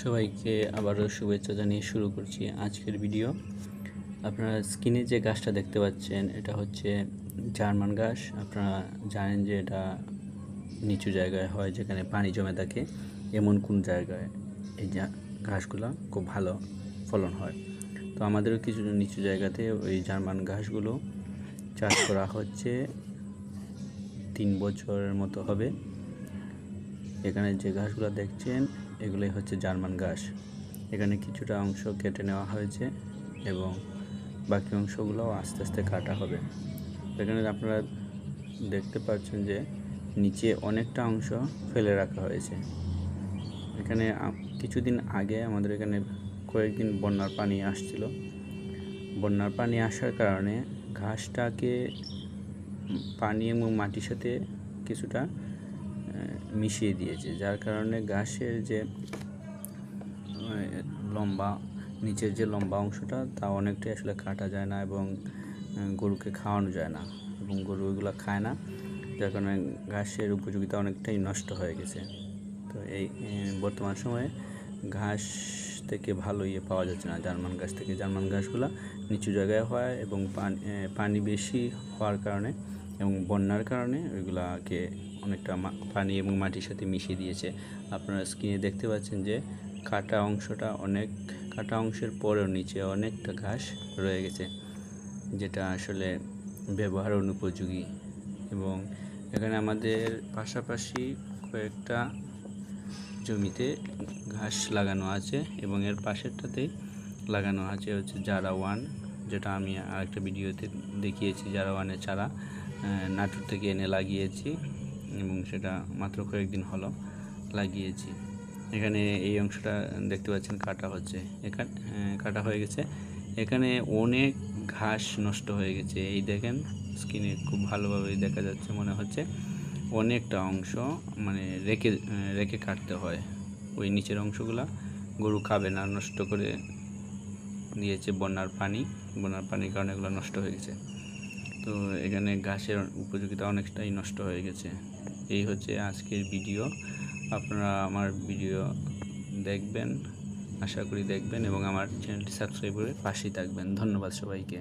সবাইকে আবারও শুভেচ্ছা জানিয়ে শুরু করছি আজকের ভিডিও। আপনারা স্ক্রিনে যে গাছটা দেখতে পাচ্ছেন এটা হচ্ছে জার্মান ঘাস। আপনারা জানেন যে এটা নিচু জায়গায় হয়, যেখানে পানি জমে থাকে এমন কোন জায়গায় এই ঘাসগুলো খুব ভালো ফলন হয়। তো আমাদেরও কিছু নিচু জায়গাতে ওই জার্মান ঘাসগুলো চাষ করা হচ্ছে। 3 বছরের মতো হবে। এখানে যে ঘাসগুলো দেখছেন এগুলোই হচ্ছে জার্মান ঘাস। এখানে কিছুটা অংশ কেটে নেওয়া হয়েছে এবং বাকি অংশগুলোও আস্তে আস্তে কাটা হবে। এখানে আপনারা দেখতে পাচ্ছেন যে নিচে অনেকটা অংশ ফেলে রাখা হয়েছে। এখানে কিছুদিন আগে আমাদের এখানে কয়েকদিন বন্যার পানি আসছিল। বন্যার পানি আসার কারণে ঘাসটাকে পানি এবং মাটির সাথে কিছুটা মিশিয়ে দিয়েছে, যার কারণে ঘাসের যে লম্বা নিচের যে লম্বা অংশটা তা অনেকটাই আসলে কাটা যায় না এবং গরুকে খাওয়ানো যায় না, এবং গরু এগুলো খায় না, যার কারণে ঘাসের উপযোগিতা অনেকটাই নষ্ট হয়ে গেছে। তো এই বর্তমান সময়ে ঘাস থেকে ভালো পাওয়া যাচ্ছে না। জার্মান ঘাস থেকে জার্মান ঘাসগুলো নিচু জায়গায় হয় এবং পানি বেশি হওয়ার কারণে এবং বন্যার কারণে ওইগুলাকে অনেকটা পানি এবং মাটির সাথে মিশিয়ে দিয়েছে। আপনারা স্ক্রিনে দেখতে পাচ্ছেন যে কাটা অংশের পরেও নিচে অনেকটা ঘাস রয়ে গেছে, যেটা আসলে ব্যবহার অনুপযোগী। এবং এখানে আমাদের পাশাপাশি কয়েকটা জমিতে ঘাস লাগানো আছে এবং এর পাশেরটাতেই লাগানো আছে হচ্ছে জারা ওয়ান, যেটা আমি আরেকটা ভিডিওতে দেখিয়েছি। জারা ওয়ানের চারা নাটোর থেকে এনে লাগিয়েছি এবং সেটা মাত্র কয়েকদিন হলো লাগিয়েছি। এখানে এই অংশটা দেখতে পাচ্ছেন কাটা হচ্ছে, এখানে কাটা হয়ে গেছে। এখানে অনেক ঘাস নষ্ট হয়ে গেছে। এই দেখেন স্ক্রিনে খুব ভালোভাবে দেখা যাচ্ছে, মনে হচ্ছে অনেকটা অংশ মানে রেখে কাটতে হয়। ওই নিচের অংশগুলা গরু খাবে না, নষ্ট করে দিয়েছে বন্যার পানির কারণে এগুলো নষ্ট হয়ে গেছে। তো এখানে ঘাসের উপযোগিতা অনেকটাই নষ্ট হয়ে গেছে। এই হচ্ছে আজকের ভিডিও। আপনারা আমার ভিডিও দেখবেন, আশা করি দেখবেন এবং আমার চ্যানেলটি সাবস্ক্রাইব করে পাশেই থাকবেন। ধন্যবাদ সবাইকে।